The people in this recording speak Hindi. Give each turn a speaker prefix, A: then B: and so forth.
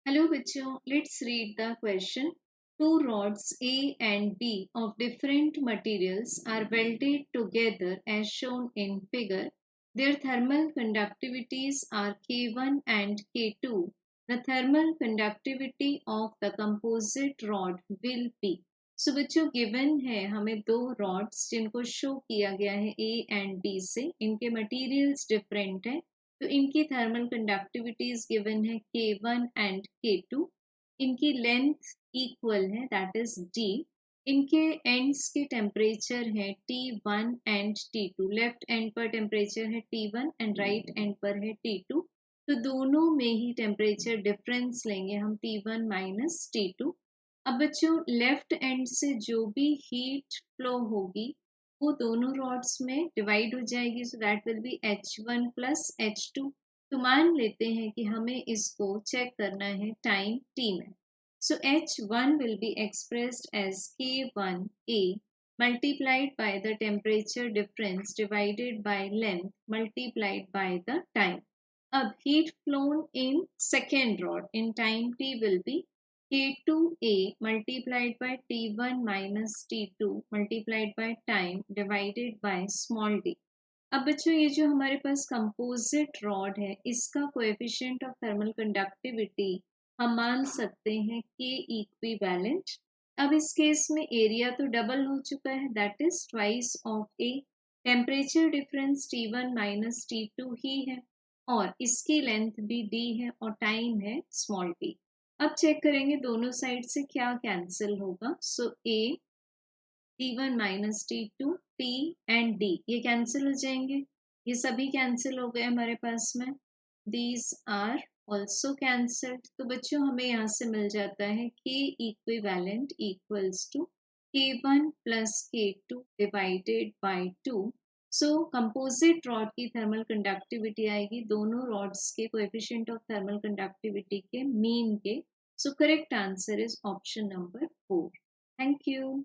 A: Hello, bachcho. Let's read the question. Two rods A and B of different materials are welded together as shown in figure. Their thermal conductivities are K1 and K2. The thermal conductivity of the composite rod will be. So बच्चों गिवन है हमें दो rods जिनको शो किया गया है A and B से. इनके materials different है. तो इनकी थर्मल कंडक्टिविटीज गिवन है K1 एंड K2. इनकी लेंथ इक्वल है दैट इज D. इनके एंड्स के टेम्परेचर है T1 and T2. Left and पर टेम्परेचर है T1 एंड राइट एंड पर है T2. तो दोनों में ही टेम्परेचर डिफरेंस लेंगे हम T1 माइनस T2. अब बच्चों लेफ्ट एंड से जो भी हीट फ्लो होगी वो दोनों रॉड्स में डिवाइड हो जाएगी. So that will be H1 plus H2. तो मान लेते हैं कि हमें इसको चेक करना है टाइम t में. सो H1 will be expressed as K1A multiplied by the temperature difference divided by length multiplied by the time. अब heat flown in second rod in time t will be K2A multiplied by T1 minus T2 multiplied by time divided by small d. अब बच्चों ये जो हमारे पास कंपोजिट रॉड है इसका कोएफिशिएंट ऑफ थर्मल कंडक्टिविटी हम मान सकते हैं K इक्विवेलेंट. अब इस केस में एरिया तो डबल हो चुका है that is twice of A. Temperature difference T1 minus T2 ही है और इसकी लेंथ भी D है और टाइम है स्मॉल t. अब चेक करेंगे दोनों साइड से क्या कैंसिल होगा. सो A T1 minus T2 T and D ये कैंसिल हो जाएंगे. ये सभी कैंसिल हो गए हमारे पास में. These are also cancelled. तो बच्चों हमें यहाँ से मिल जाता है K equivalent equals to K1 plus K2 divided by 2. So composite rod की थर्मल कंडक्टिविटी आएगी दोनों रॉड्स के कोएफिशिएंट ऑफ थर्मल कंडक्टिविटी के मीन के. So correct answer is option number 4. Thank you.